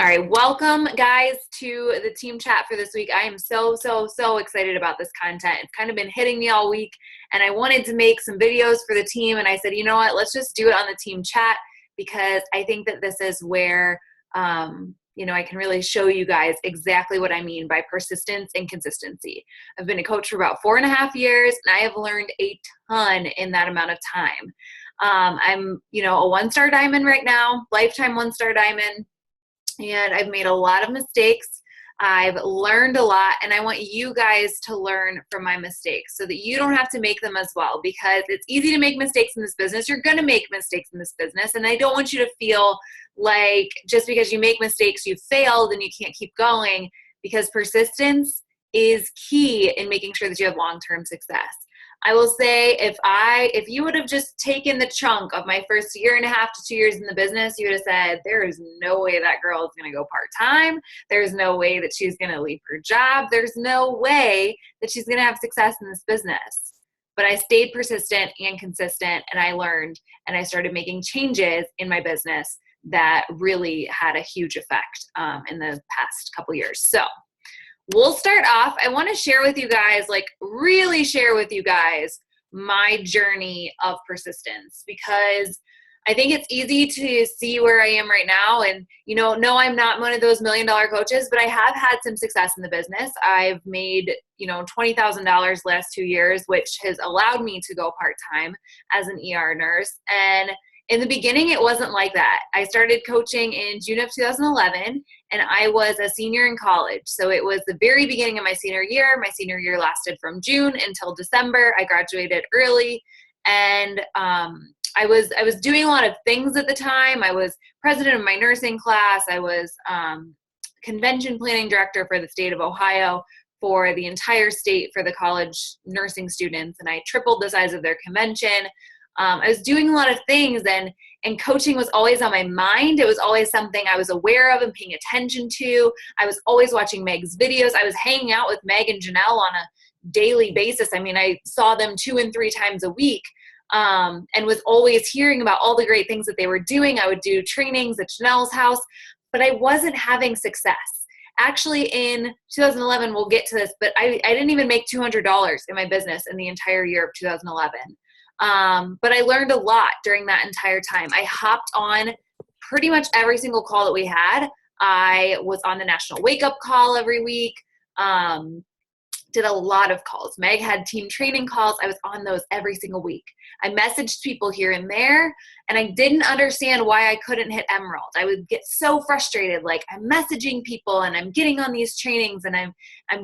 All right, welcome guys to the team chat for this week. I am so excited about this content. It's kind of been hitting me all week, and I wanted to make some videos for the team, and I said, you know what, let's just do it on the team chat because I think that this is where I can really show you guys exactly what I mean by persistence and consistency. I've been a coach for about 4.5 years, and I have learned a ton in that amount of time. I'm, a one-star diamond right now, lifetime one-star diamond. And I've made a lot of mistakes. I've learned a lot, and I want you guys to learn from my mistakes so that you don't have to make them as well, because it's easy to make mistakes in this business. You're going to make mistakes in this business, and I don't want you to feel like just because you make mistakes, you failed and you can't keep going, because persistence is key in making sure that you have long-term success. I will say if you would have just taken the chunk of my first 1.5 to 2 years in the business, you would have said, there is no way that girl is going to go part-time. There's no way that she's going to leave her job. There's no way that she's going to have success in this business. But I stayed persistent and consistent, and I learned, and I started making changes in my business that really had a huge effect in the past couple years. So we'll start off. I want to share with you guys, really share with you guys my journey of persistence, because I think it's easy to see where I am right now. And, no, I'm not one of those $1 million coaches, but I have had some success in the business. I've made, $20,000 last 2 years, which has allowed me to go part-time as an ER nurse. And in the beginning, it wasn't like that. I started coaching in June of 2011, and I was a senior in college. So it was the very beginning of my senior year. My senior year lasted from June until December. I graduated early, and I was doing a lot of things at the time. I was president of my nursing class. I was convention planning director for the state of Ohio for the entire state for the college nursing students, and I tripled the size of their convention. I was doing a lot of things, and coaching was always on my mind. It was always something I was aware of and paying attention to. I was always watching Meg's videos. I was hanging out with Meg and Janelle on a daily basis. I mean, I saw them 2 and 3 times a week, and was always hearing about all the great things that they were doing. I would do trainings at Janelle's house, but I wasn't having success. Actually, in 2011, we'll get to this, but I didn't even make $200 in my business in the entire year of 2011. But I learned a lot during that entire time. I hopped on pretty much every single call that we had. I was on the National Wake Up Call every week. Did a lot of calls. Meg had team training calls. I was on those every single week. I messaged people here and there, and I didn't understand why I couldn't hit Emerald. I would get so frustrated. Like, I'm messaging people and I'm getting on these trainings and I'm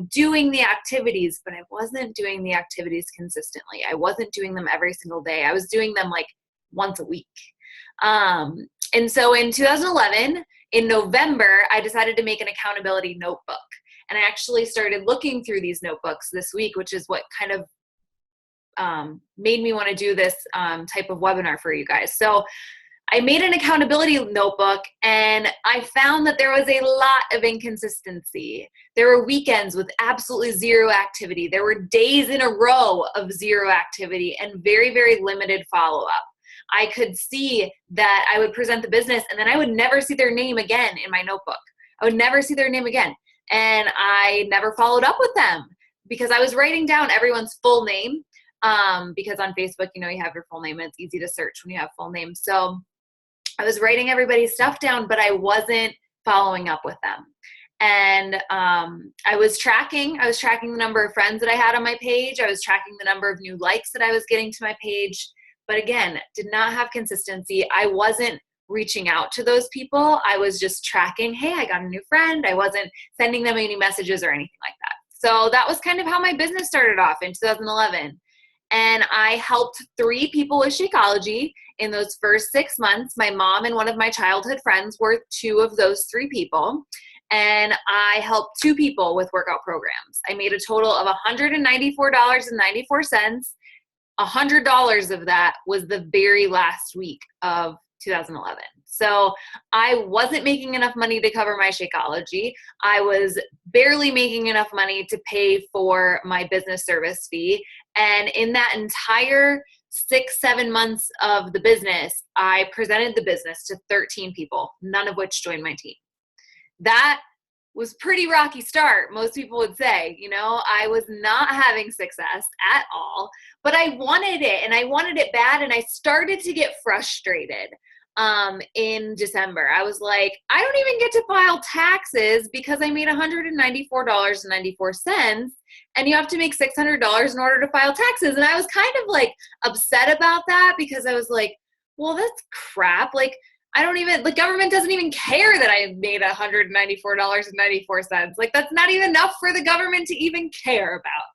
doing the activities, but I wasn't doing the activities consistently. I wasn't doing them every single day. I was doing them like once a week. And so in 2011, in November, I decided to make an accountability notebook. And I actually started looking through these notebooks this week, which is what kind of made me want to do this type of webinar for you guys. So I made an accountability notebook, and I found that there was a lot of inconsistency. There were weekends with absolutely zero activity. There were days in a row of zero activity and very, very limited follow-up. I could see that I would present the business, and then I would never see their name again in my notebook. I would never see their name again. And I never followed up with them because I was writing down everyone's full name, because on Facebook, you have your full name, and it's easy to search when you have full names. So I was writing everybody's stuff down, but I wasn't following up with them. And I was tracking the number of friends that I had on my page. I was tracking the number of new likes that I was getting to my page. But again, did not have consistency. I wasn't reaching out to those people. I was just tracking, hey, I got a new friend. I wasn't sending them any messages or anything like that. So that was kind of how my business started off in 2011. And I helped 3 people with Shakeology in those first 6 months. My mom and one of my childhood friends were 2 of those 3 people. And I helped 2 people with workout programs. I made a total of $194.94. $100 of that was the very last week of 2011. So I wasn't making enough money to cover my Shakeology. I was barely making enough money to pay for my business service fee. And in that entire 6-7 months of the business, I presented the business to 13 people, none of which joined my team. that was pretty rocky start, most people would say. I was not having success at all, but I wanted it, and I wanted it bad, and I started to get frustrated in December. I was like, I don't even get to file taxes because I made $194.94, and you have to make $600 in order to file taxes. And I was kind of like upset about that because I was like, well, that's crap. Like, the government doesn't even care that I made $194.94. Like, that's not even enough for the government to even care about.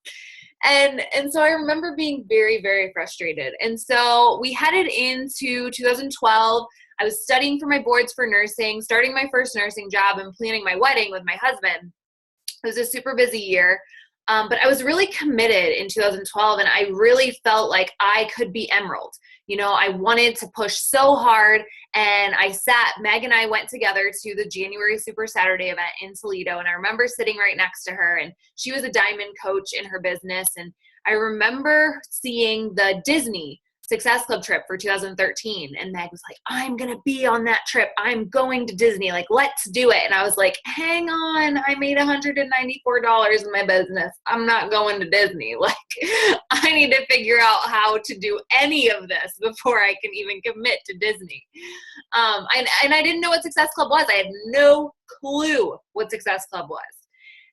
And so I remember being very, very frustrated. And so we headed into 2012. I was studying for my boards for nursing, starting my first nursing job, and planning my wedding with my husband. It was a super busy year. But I was really committed in 2012, and I really felt like I could be Emerald. I wanted to push so hard, and Meg and I went together to the January Super Saturday event in Toledo, and I remember sitting right next to her, and she was a diamond coach in her business, and I remember seeing the Disney Success Club trip for 2013, and Meg was like, I'm going to be on that trip. I'm going to Disney. Like, let's do it. And I was like, hang on, I made $194 in my business. I'm not going to Disney. Like, I need to figure out how to do any of this before I can even commit to Disney. And I didn't know what Success Club was. I had no clue what Success Club was.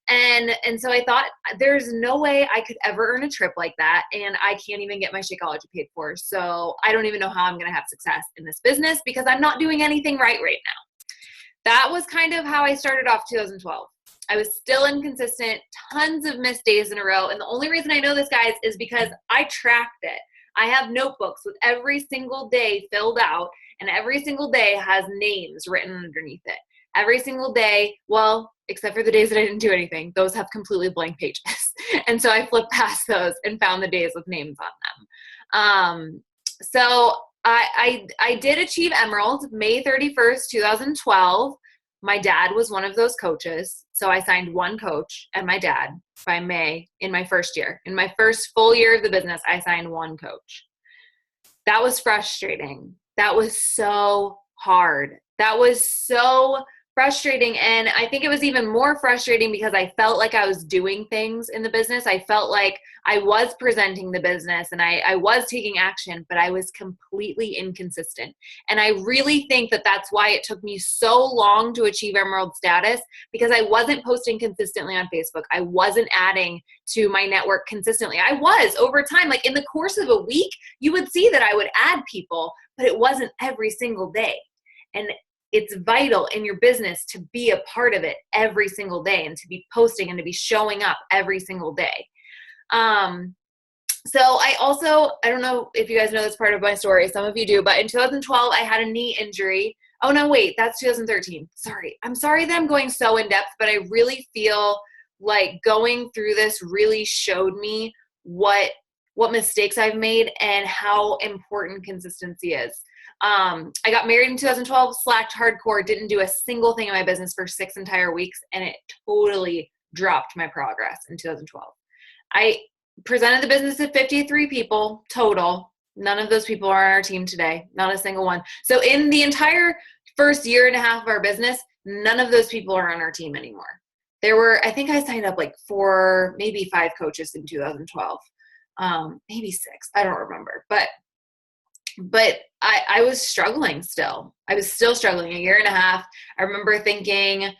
And so I thought, there's no way I could ever earn a trip like that, and I can't even get my Shakeology paid for. So I don't even know how I'm going to have success in this business because I'm not doing anything right now. That was kind of how I started off 2012. I was still inconsistent, tons of missed days in a row. And the only reason I know this, guys, is because I tracked it. I have notebooks with every single day filled out, and every single day has names written underneath it. Every single day, well, except for the days that I didn't do anything, those have completely blank pages. And so I flipped past those and found the days with names on them. So I did achieve Emerald May 31st, 2012. My dad was one of those coaches. So I signed one coach and my dad by May in my first year. In my first full year of the business, I signed one coach. That was frustrating. That was so hard. That was so frustrating. And I think it was even more frustrating because I felt like I was doing things in the business. I felt like I was presenting the business and I was taking action, but I was completely inconsistent. And I really think that that's why it took me so long to achieve Emerald status, because I wasn't posting consistently on Facebook. I wasn't adding to my network consistently. I was over time, like in the course of a week, you would see that I would add people, but it wasn't every single day. And it's vital in your business to be a part of it every single day and to be posting and to be showing up every single day. So I don't know if you guys know this part of my story. Some of you do, but in 2012, I had a knee injury. Oh, no, wait, that's 2013. Sorry. I'm sorry that I'm going so in depth, but I really feel like going through this really showed me what mistakes I've made and how important consistency is. I got married in 2012, slacked hardcore, didn't do a single thing in my business for 6 entire weeks, and it totally dropped my progress in 2012. I presented the business to 53 people total. None of those people are on our team today, not a single one. So in the entire first year and a half of our business, none of those people are on our team anymore. I think I signed up like 4, maybe 5 coaches in 2012. Maybe 6, I don't remember, but I was struggling still. I was still struggling a year and a half. I remember thinking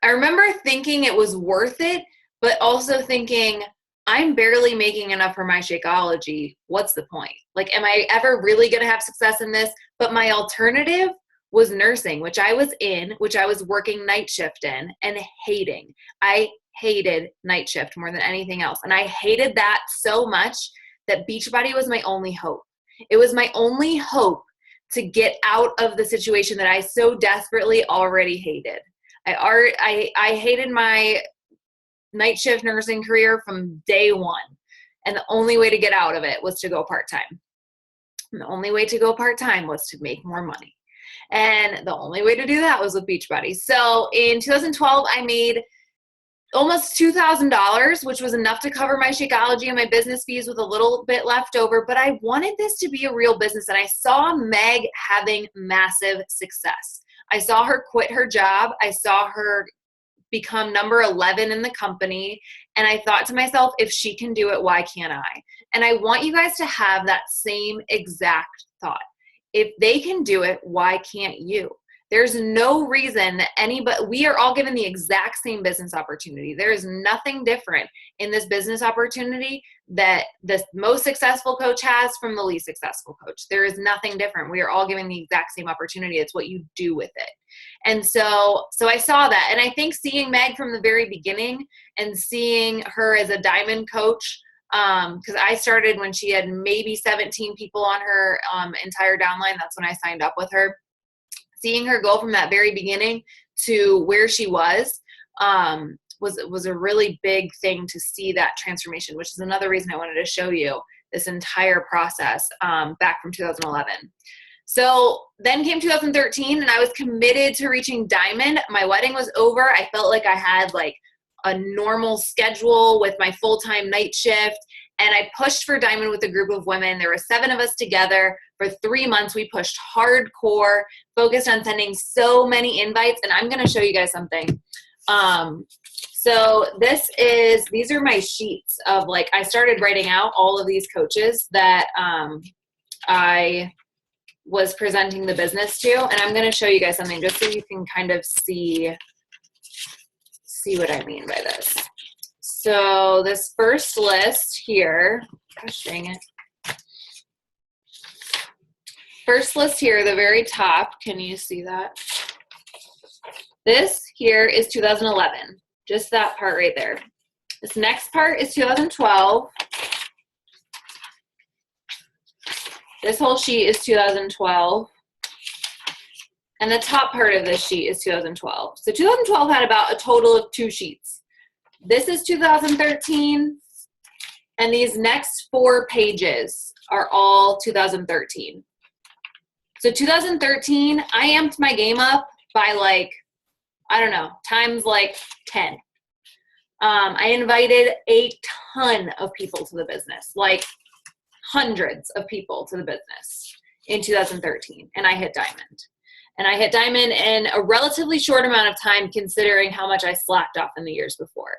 it was worth it, but also thinking I'm barely making enough for my Shakeology. What's the point? Like, am I ever really going to have success in this? But my alternative was nursing, which I was working night shift in and hating. I hated night shift more than anything else. And I hated that so much that Beachbody was my only hope. It was my only hope to get out of the situation that I so desperately already hated. I hated my night shift nursing career from day one. And the only way to get out of it was to go part-time. And the only way to go part-time was to make more money. And the only way to do that was with Beachbody. So in 2012, I made almost $2,000, which was enough to cover my Shakeology and my business fees with a little bit left over. But I wanted this to be a real business, and I saw Meg having massive success. I saw her quit her job. I saw her become number 11 in the company. And I thought to myself, if she can do it, why can't I? And I want you guys to have that same exact thought. If they can do it, why can't you? There's no reason that we are all given the exact same business opportunity. There is nothing different in this business opportunity that the most successful coach has from the least successful coach. There is nothing different. We are all given the exact same opportunity. It's what you do with it. And so I saw that. And I think seeing Meg from the very beginning and seeing her as a diamond coach, because I started when she had maybe 17 people on her entire downline. That's when I signed up with her. Seeing her go from that very beginning to where she was a really big thing to see that transformation, which is another reason I wanted to show you this entire process back from 2011. So then came 2013 and I was committed to reaching diamond. My wedding was over. I felt like I had like a normal schedule with my full-time night shift. And I pushed for diamond with a group of women. There were 7 of us together for 3 months. We pushed hardcore, focused on sending so many invites. And I'm going to show you guys something. So these are my sheets of like, I started writing out all of these coaches that I was presenting the business to. And I'm going to show you guys something just so you can kind of see what I mean by this. So this first list here, gosh dang it. First list here, the very top, can you see that? This here is 2011, just that part right there. This next part is 2012. This whole sheet is 2012. And the top part of this sheet is 2012. So 2012 had about a total of 2 sheets. This is 2013, and these next 4 pages are all 2013. So 2013, I amped my game up by like, I don't know, times like 10. I invited a ton of people to the business, like hundreds of people to the business in 2013, and I hit diamond. And I hit diamond in a relatively short amount of time considering how much I slacked off in the years before.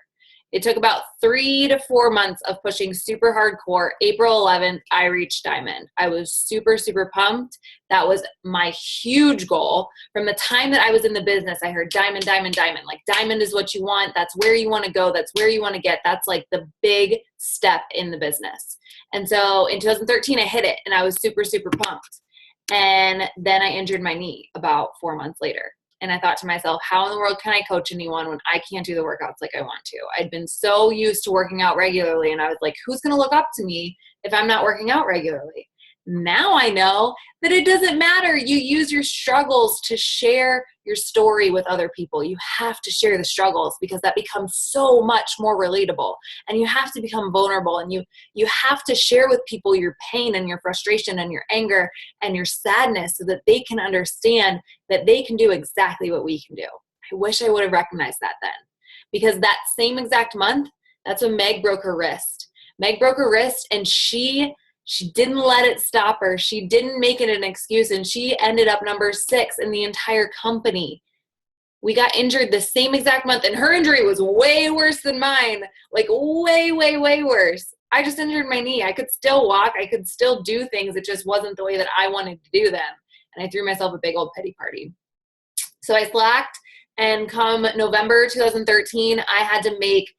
It took about 3 to 4 months of pushing super hardcore. April 11th, I reached diamond. I was super, super pumped. That was my huge goal. From the time that I was in the business, I heard diamond, diamond, diamond. Like diamond is what you want. That's where you want to go. That's where you want to get. That's like the big step in the business. And so in 2013, I hit it and I was super, super pumped. And then I injured my knee about 4 months later. And I thought to myself, how in the world can I coach anyone when I can't do the workouts like I want to? I'd been so used to working out regularly. And I was like, who's going to look up to me if I'm not working out regularly? Now I know that it doesn't matter. You use your struggles to share your story with other people. You have to share the struggles because that becomes so much more relatable. And you have to become vulnerable, and you have to share with people your pain and your frustration and your anger and your sadness so that they can understand that they can do exactly what we can do. I wish I would have recognized that then, because that same exact month, that's when Meg broke her wrist. Meg broke her wrist, and she didn't let it stop her. She didn't make it an excuse, and she ended up number 6 in the entire company. We got injured the same exact month, and her injury was way worse than mine, like way, way, way worse. I just injured my knee. I could still walk. I could still do things. It just wasn't the way that I wanted to do them, and I threw myself a big old pity party. So I slacked, and come November 2013, I had to make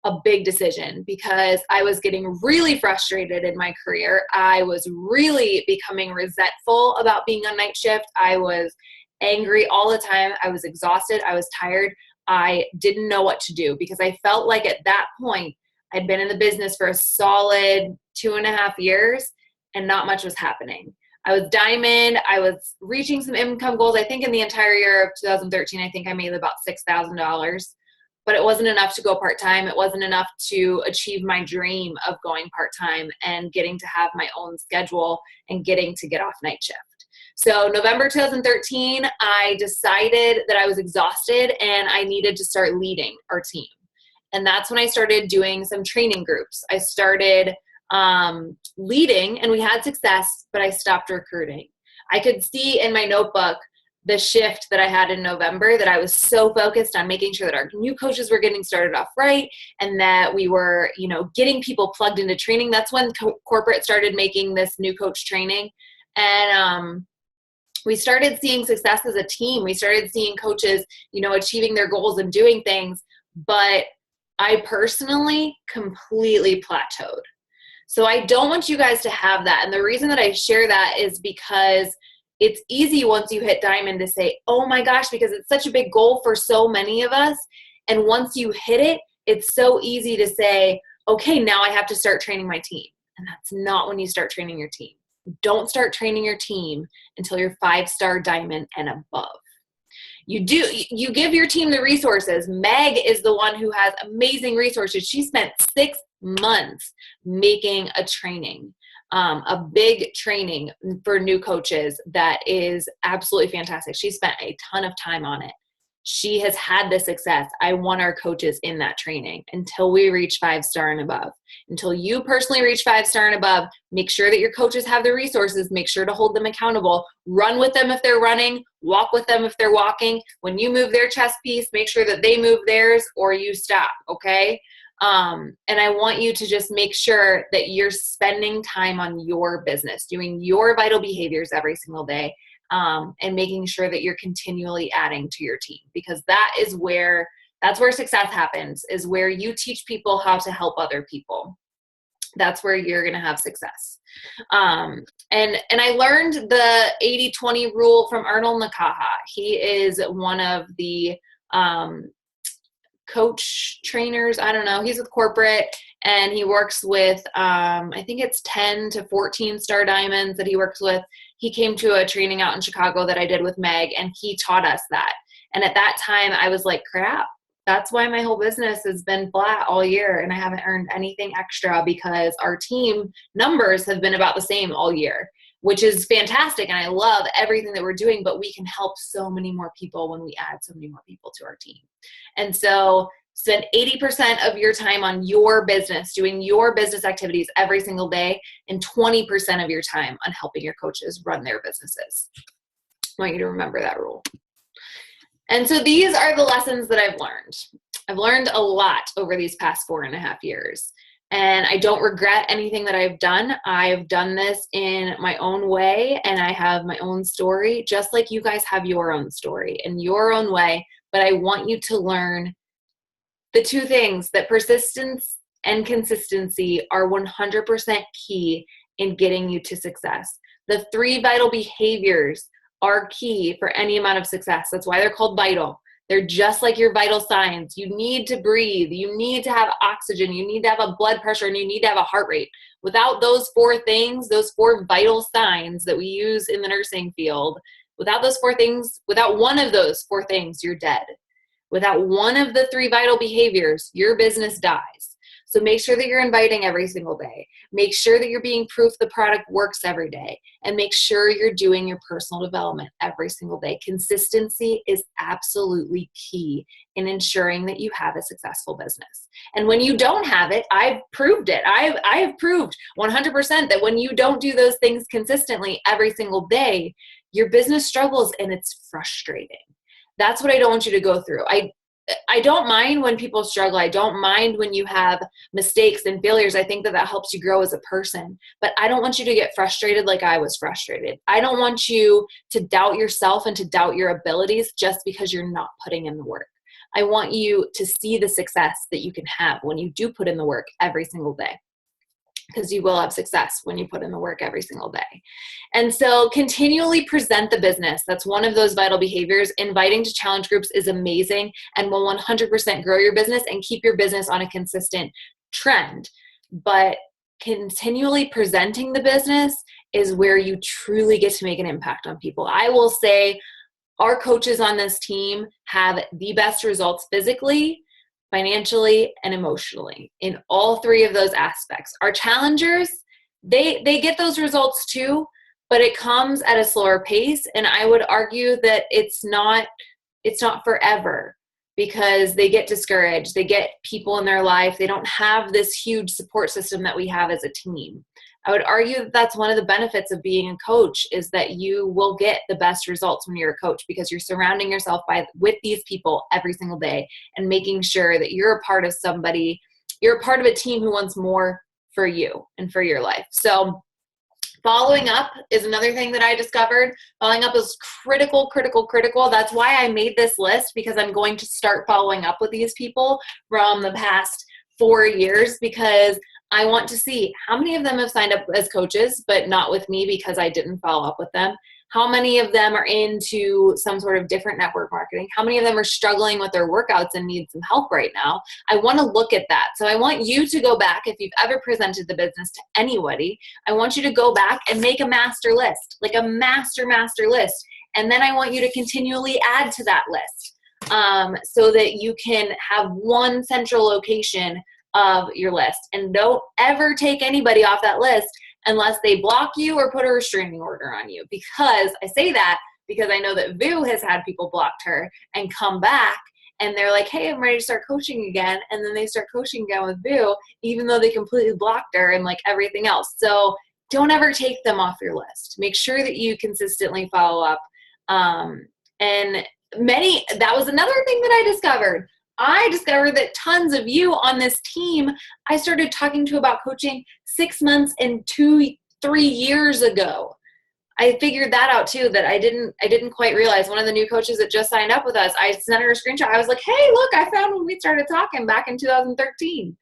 a big decision because I was getting really frustrated in my career. I was really becoming resentful about being on night shift. I was angry all the time. I was exhausted. I was tired. I didn't know what to do because I felt like at that point I'd been in the business for a solid 2.5 years and not much was happening. I was diamond. I was reaching some income goals. I think in the entire year of 2013, I think I made about $6,000. But it wasn't enough to go part-time. It wasn't enough to achieve my dream of going part-time and getting to have my own schedule and getting to get off night shift. So November 2013, I decided that I was exhausted and I needed to start leading our team. And that's when I started doing some training groups. I started leading and we had success, but I stopped recruiting. I could see in my notebook the shift that I had in November, that I was so focused on making sure that our new coaches were getting started off right, and that we were, getting people plugged into training. That's when corporate started making this new coach training. And we started seeing success as a team. We started seeing coaches, achieving their goals and doing things. But I personally completely plateaued. So I don't want you guys to have that. And the reason that I share that is because it's easy once you hit diamond to say, oh my gosh, because it's such a big goal for so many of us. And once you hit it, it's so easy to say, okay, now I have to start training my team. And that's not when you start training your team. Don't start training your team until you're 5-star diamond and above. You give your team the resources. Meg is the one who has amazing resources. She spent 6 months making a training, a big training for new coaches that is absolutely fantastic. She spent a ton of time on it. She has had the success. I want our coaches in that training until we reach 5-star and above. Until you personally reach 5-star and above, make sure that your coaches have the resources. Make sure to hold them accountable. Run with them if they're running. Walk with them if they're walking. When you move their chest piece, make sure that they move theirs or you stop, okay? And I want you to just make sure that you're spending time on your business, doing your vital behaviors every single day. And making sure that you're continually adding to your team, because that's where success happens, is where you teach people how to help other people. That's where you're going to have success. And I learned the 80-20 rule from Arnold Nakaha. He is one of the coach trainers. I don't know. He's with corporate, and he works with, I think it's 10 to 14 star diamonds that he works with. He came to a training out in Chicago that I did with Meg, and he taught us that. And at that time I was like, crap, that's why my whole business has been flat all year and I haven't earned anything extra, because our team numbers have been about the same all year, which is fantastic. And I love everything that we're doing, but we can help so many more people when we add so many more people to our team. And so spend 80% of your time on your business, doing your business activities every single day, and 20% of your time on helping your coaches run their businesses. I want you to remember that rule. And so these are the lessons that I've learned. I've learned a lot over these past 4.5 years. And I don't regret anything that I've done. I've done this in my own way, and I have my own story, just like you guys have your own story in your own way. But I want you to learn the 2 things, that persistence and consistency are 100% key in getting you to success. The 3 vital behaviors are key for any amount of success. That's why they're called vital. They're just like your vital signs. You need to breathe. You need to have oxygen. You need to have a blood pressure, and you need to have a heart rate. Without those 4 things, those 4 vital signs that we use in the nursing field, without those 4 things, without one of those 4 things, you're dead. Without one of the 3 vital behaviors, your business dies. So make sure that you're inviting every single day. Make sure that you're being proof the product works every day. And make sure you're doing your personal development every single day. Consistency is absolutely key in ensuring that you have a successful business. And when you don't have it, I've proved it. I have proved 100% that when you don't do those things consistently every single day, your business struggles, and it's frustrating. That's what I don't want you to go through. I don't mind when people struggle. I don't mind when you have mistakes and failures. I think that helps you grow as a person. But I don't want you to get frustrated like I was frustrated. I don't want you to doubt yourself and to doubt your abilities just because you're not putting in the work. I want you to see the success that you can have when you do put in the work every single day, because you will have success when you put in the work every single day. And so continually present the business. That's one of those vital behaviors. Inviting to challenge groups is amazing and will 100% grow your business and keep your business on a consistent trend. But continually presenting the business is where you truly get to make an impact on people. I will say our coaches on this team have the best results physically, financially, and emotionally in all 3 of those aspects. Our challengers, they get those results too, but it comes at a slower pace. And I would argue that it's not forever, because they get discouraged. They get people in their life. They don't have this huge support system that we have as a team. I would argue that that's one of the benefits of being a coach, is that you will get the best results when you're a coach, because you're surrounding yourself with these people every single day and making sure that you're a part of somebody, you're a part of a team who wants more for you and for your life. So following up is another thing that I discovered. Following up is critical, critical, critical. That's why I made this list, because I'm going to start following up with these people from the past 4 years, because I want to see how many of them have signed up as coaches, but not with me because I didn't follow up with them. How many of them are into some sort of different network marketing? How many of them are struggling with their workouts and need some help right now? I want to look at that. So I want you to go back, if you've ever presented the business to anybody, I want you to go back and make a master list, like a master list. And then I want you to continually add to that list, so that you can have one central location of your list. And don't ever take anybody off that list unless they block you or put a restraining order on you. Because I say that because I know that Vu has had people blocked her and come back and they're like, hey, I'm ready to start coaching again. And then they start coaching again with Vu, even though they completely blocked her and like everything else. So don't ever take them off your list. Make sure that you consistently follow up. That was another thing that I discovered. I discovered that tons of you on this team, I started talking to about coaching 6 months and 3 years ago. I figured that out too, that I didn't quite realize. One of the new coaches that just signed up with us, I sent her a screenshot. I was like, hey, look, I found when we started talking back in 2013.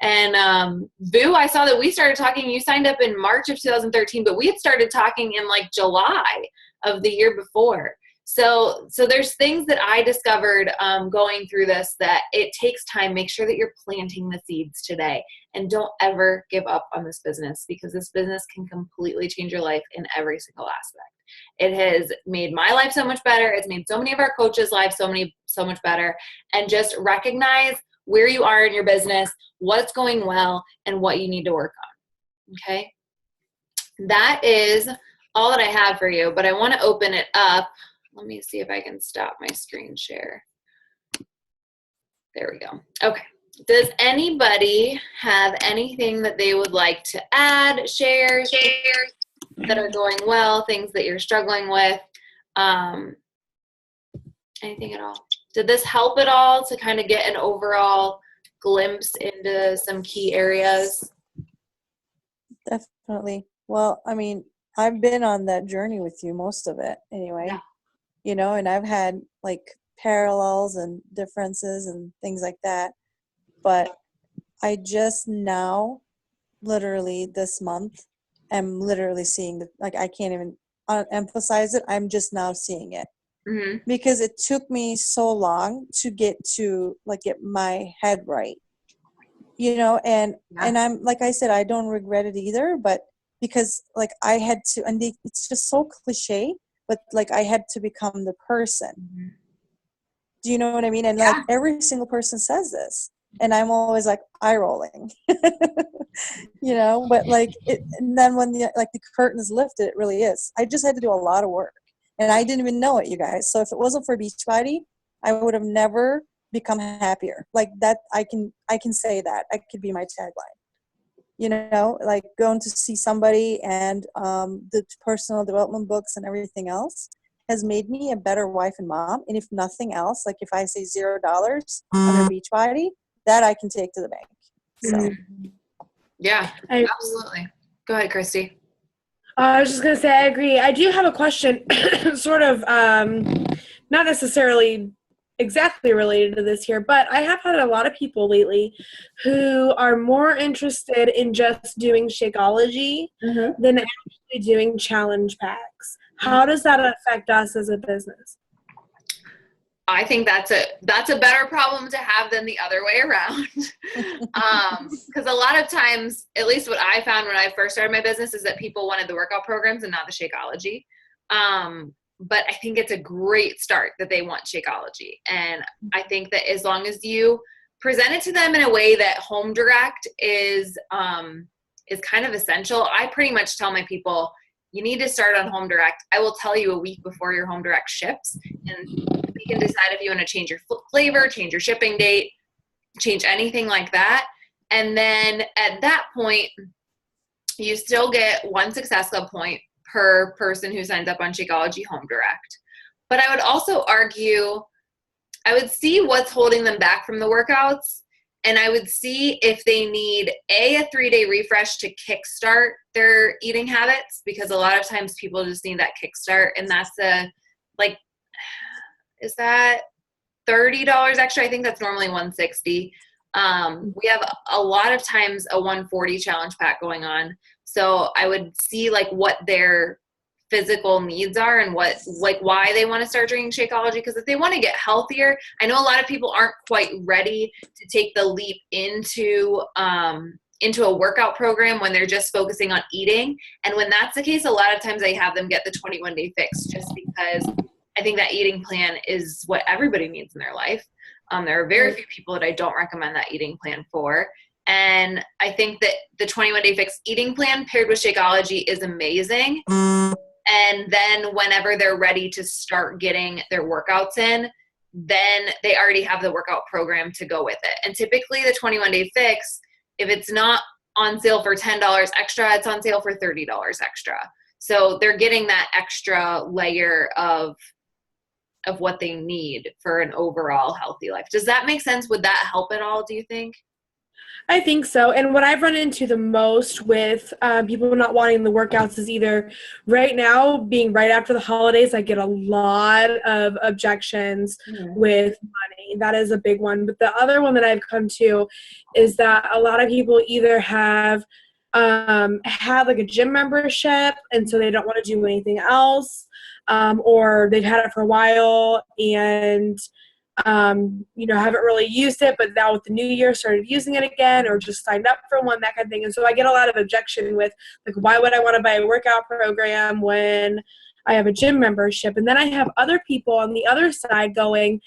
And Vu, I saw that we started talking, you signed up in March of 2013, but we had started talking in like July of the year before. So there's things that I discovered going through this, that it takes time. Make sure that you're planting the seeds today, and don't ever give up on this business, because this business can completely change your life in every single aspect. It has made my life so much better. It's made so many of our coaches' lives so much better. And just recognize where you are in your business, what's going well, and what you need to work on. Okay? That is all that I have for you, but I want to open it up. Let me see if I can stop my screen share. There we go. Okay. Does anybody have anything that they would like to add, share that are going well, things that you're struggling with? Anything at all? Did this help at all to kind of get an overall glimpse into some key areas? Definitely. Well, I mean, I've been on that journey with you, most of it anyway. Yeah. You know, and I've had like parallels and differences and things like that. But I just now, literally this month, am literally seeing like, I can't even emphasize it. I'm just now seeing it. Mm-hmm. Because it took me so long to get my head right, you know, and I'm, like I said, I don't regret it either, but because like I had to, and it's just so cliche, but like I had to become the person. Mm-hmm. Do you know what I mean? And like every single person says this, and I'm always like eye rolling, you know, but like it, and then when the curtain is lifted, it really is. I just had to do a lot of work, and I didn't even know it, you guys. So if it wasn't for Beachbody, I would have never become happier. Like that, I can say that. I could be my tagline. You know, like going to see somebody, and the personal development books and everything else has made me a better wife and mom. And if nothing else, like if I say $0 under Beachbody, that I can take to the bank. So, yeah, absolutely. Go ahead, Christy. I was just going to say, I agree. I do have a question, sort of not necessarily exactly related to this here, but I have had a lot of people lately who are more interested in just doing Shakeology than actually doing challenge packs. How does that affect us as a business? I think that's a better problem to have than the other way around. Because a lot of times, at least what I found when I first started my business, is that people wanted the workout programs and not the Shakeology. But I think it's a great start that they want Shakeology. And I think that as long as you present it to them in a way that Home Direct is kind of essential, I pretty much tell my people, you need to start on Home Direct. I will tell you a week before your Home Direct ships, and we can decide if you want to change your flavor, change your shipping date, change anything like that. And then at that point, you still get 1 Success Club point per person who signs up on Shakeology Home Direct. But I would also argue, I would see what's holding them back from the workouts, and I would see if they need a 3-day refresh to kickstart their eating habits, because a lot of times people just need that kickstart, and that's is that $30 extra? I think that's normally $160. We have a lot of times a 140 challenge pack going on. So I would see like what their physical needs are and what, like, why they want to start drinking Shakeology. Because if they want to get healthier, I know a lot of people aren't quite ready to take the leap into a workout program when they're just focusing on eating. And when that's the case, a lot of times I have them get the 21-day fix, just because I think that eating plan is what everybody needs in their life. There are very few people that I don't recommend that eating plan for. And I think that the 21-day fix eating plan paired with Shakeology is amazing. And then whenever they're ready to start getting their workouts in, then they already have the workout program to go with it. And typically the 21-day fix, if it's not on sale for $10 extra, it's on sale for $30 extra. So they're getting that extra layer of what they need for an overall healthy life. Does that make sense? Would that help at all, do you think? I think so. And what I've run into the most with people not wanting the workouts is either right now, being right after the holidays, I get a lot of objections with money. That is a big one. But the other one that I've come to is that a lot of people either have like a gym membership, and so they don't want to do anything else, or they've had it for a while and haven't really used it, but now with the new year started using it again, or just signed up for one, that kind of thing. And so I get a lot of objection with, like, why would I want to buy a workout program when I have a gym membership? And then I have other people on the other side going,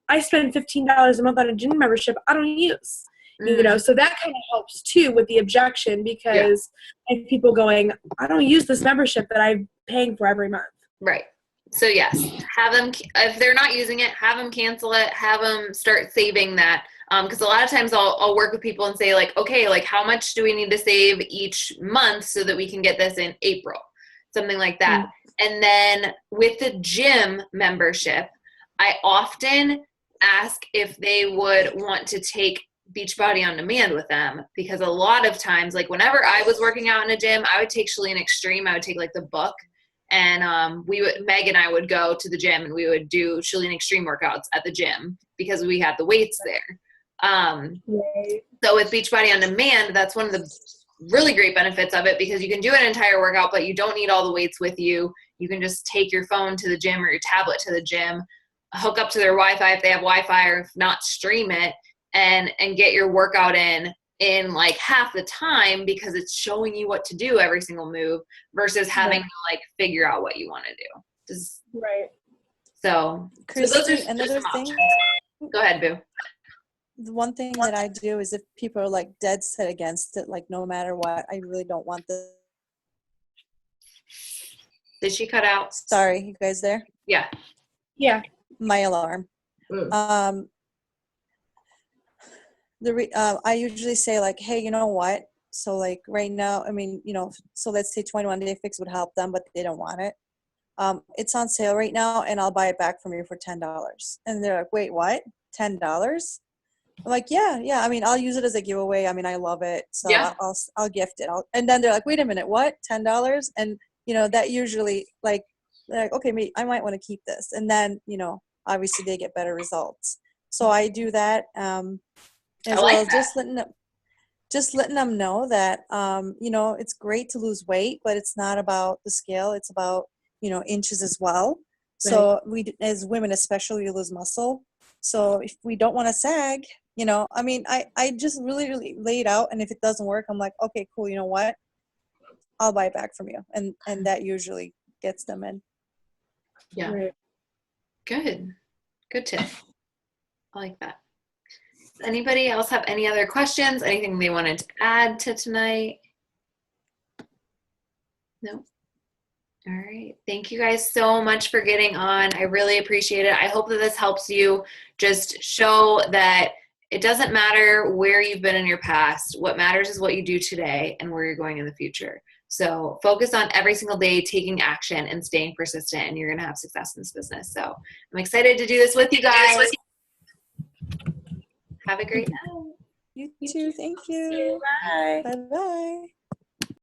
I spend $15 a month on a gym membership I don't use. So that kind of helps too with the objection, because I have people going, I don't use this membership that I'm paying for every month. Right. So yes, have them, if they're not using it, have them cancel it, have them start saving that. Because a lot of times I'll work with people and say, like, okay, like, how much do we need to save each month so that we can get this in April? Something like that. And then with the gym membership, I often ask if they would want to take Beachbody On Demand with them, because a lot of times, like, whenever I was working out in a gym, I would take Chalene Extreme. I would take like the book. And Meg and I would go to the gym and we would do Chalene Extreme workouts at the gym because we had the weights there. So with Beachbody On Demand, that's one of the really great benefits of it, because you can do an entire workout, but you don't need all the weights with you. You can just take your phone to the gym or your tablet to the gym, hook up to their Wi-Fi if they have Wi-Fi, or if not, stream it, and get your workout in like half the time, because it's showing you what to do every single move versus having to like figure out what you want to do. So Christy, those are another some thing. options. Go ahead, Boo. The one thing that I do is, if people are like dead set against it, like no matter what, I really don't want this. Did she cut out? Sorry, you guys there? Yeah. My alarm. I usually say, like, hey, you know what? So like right now, I mean, so let's say 21-day fix would help them, but they don't want it. It's on sale right now, and I'll buy it back from you for $10. And they're like, wait, what? $10? I'm like, yeah. I mean, I'll use it as a giveaway. I mean, I love it. So I'll gift it. And then they're like, wait a minute, what? $10? And, that usually, like, they're like, okay, I might want to keep this. And then, obviously they get better results. So I do that. As well as just letting them know that, it's great to lose weight, but it's not about the scale. It's about, inches as well. So we, as women especially, we lose muscle. So if we don't want to sag, I mean, I just really, really lay it out. And if it doesn't work, I'm like, okay, cool. You know what? I'll buy it back from you. And that usually gets them in. Yeah. Right. Good tip. I like that. Does anybody else have any other questions? Anything they wanted to add to tonight? No? All right. Thank you guys so much for getting on. I really appreciate it. I hope that this helps you just show that it doesn't matter where you've been in your past. What matters is what you do today and where you're going in the future. So focus on every single day taking action and staying persistent, and you're going to have success in this business. So I'm excited to do this with you guys. Have a great night. You too. Thank you. Bye. Bye-bye.